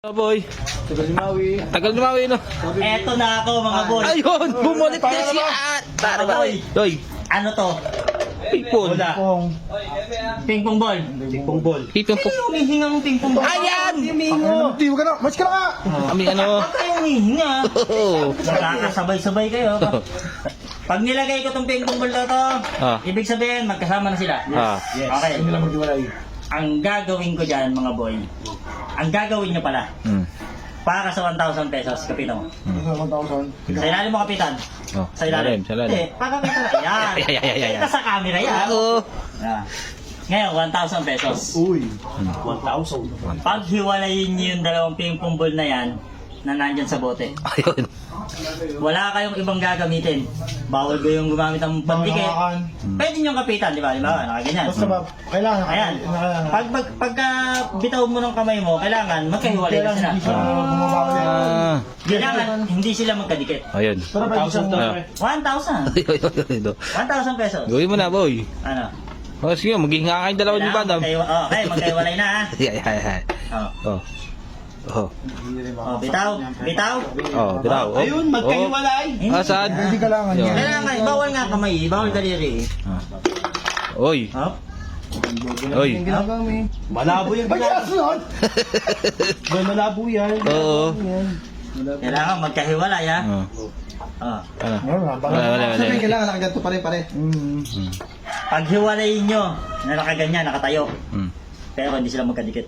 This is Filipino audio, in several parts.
Boy, Tagal Mawi. tagal lumawi no. Eto na ako mga boy. Ayun, bumulit na siya. Tara ba? Hoy, Ano to? pipon. Pong. Ping-pong ball. Pong ball. Pipon po. Kayo humihingang ping-pong ball. Ayan! Hindi ka na. Mas ka na nga. Kami ano. Huwag kayong humihinga. Oh. Nakakasabay-sabay kayo. Pag nilagay ko tong ping-pong ball na to, ibig sabihin magkasama na sila. Okay. Hindi lang magdiwalay. Ang gagawin ko dyan mga boy, ang gagawin nyo pala, para sa 1,000 pesos, kapitan mo. 1,000. Sa ilalim mo, kapitan. Oh, Sa ilalim. sa ilalim. Hindi, para kita na. Yan. Ay. Kita sa camera yan. Oo. Yan. Ngayon, 1,000 pesos. Uy. 1,000. Pag hiwalayin nyo yung dalawang ping-pong ball na yan, na nandyan sa bote, Ayun. wala kayong ibang gagamitin. Bawal kayong gumamit ng pandikit. Pwede nyo kapitan, di ba? Di ba? Nakaganyan. Basta ba, kailangan. Ayan. Pagka bitaw mo ng kamay mo, kailangan magkahiwalay na sila. Kailangan hindi sila magkadikit. Ayun. 1,000. 1,000 pesos. Gawin mo na, boy. Ano? Oh, sige, maging kakain dalawa ni Badam. Okay, magkahiwalay na ha. Ay. Oh. Oh. Oh, bitaw. Bitaw. Oh, bitaw. Oh. Ayun, magkahiwalay. Saan? Hindi kailangan Yun. yan. Kailangan, bawal nga kamay, bawal daliri. Oy. Hop. Oy. Malabo yan. Pag-ias nun. Malabo yan. Oo. Kailangan magkahiwalay ha. Oh. Oh. Ano? Wala. Wala. Kailangan nakaganto pare. Pag hiwalayin nyo, na nakaganyan, nakatayo, Hmm. pero hindi sila magkadikit,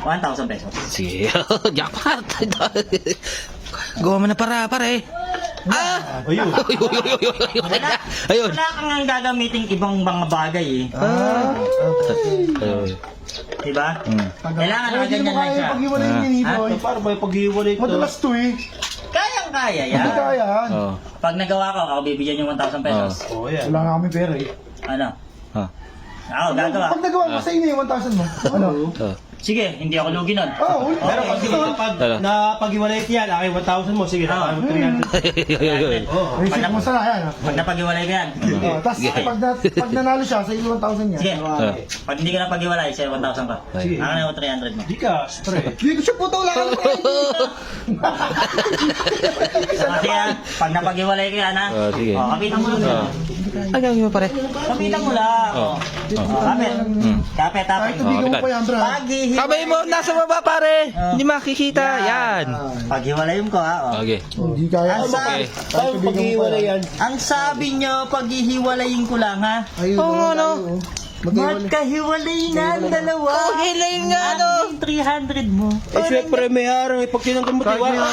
1,000 pesos. Sige. Jackpot. Gawa mo na pare. Ayun. Ayun. Wala kang ang gagamitin ibang mga bagay eh. Ayun. Diba? Kailangan Hindi mo nakaganyan lang kaya siya. pag-iwalay ni Niboy. Para ba yung pag-iwalay ito? Madalas to eh. Kayang-kaya Hindi yan. kaya yan. Oh. Pag nagawa ko, ako bibigyan yung 1,000 pesos. Oo, yan. Wala nga kami pera eh. Ano? Ah. Ako, gagawa. Pag nagawa mo sa inyo yung 1,000 mo. Ano? Oh. Sige, hindi ako lugi nun. Oo. Pero pag napag-iwalay yan, okay, 1,000 mo, sige, Ah. 300. Oo. Receipt mo sana yan. Pag napag-iwalay ko yan. Tapos pag nanalo siya, sa iyo 1,000 niya. Sige. Pag hindi ka napag-iwalay, sa'yo 1,000 ka. Sige. Ako na yung 300 mo. Di ka, pre. Hindi ko siya puto, wala ka naman. Kasi yan, pag napag-iwalay ko yan ha. Sige. Kapitan mo lang. Ay, gawin mo pare. Kapitan mo lang. Kapit. Kapit, Kahit hindi ko mo pa yan, bro. Kamay mo, nasa baba pare. Hindi makikita. Yan. Paghiwalayin ko ha. Oh. Okay. Hindi kaya. Ang sabi, Paano pag-iwalay yan? ang sabi nyo, paghihiwalayin ko lang ha. Ayun. Oo, ano? Magkahiwalay na ang dalawa. Okay lang nga, no? Ang 300 mo. Eh, syempre, may harang. Pag tinanggal mo, tiwala.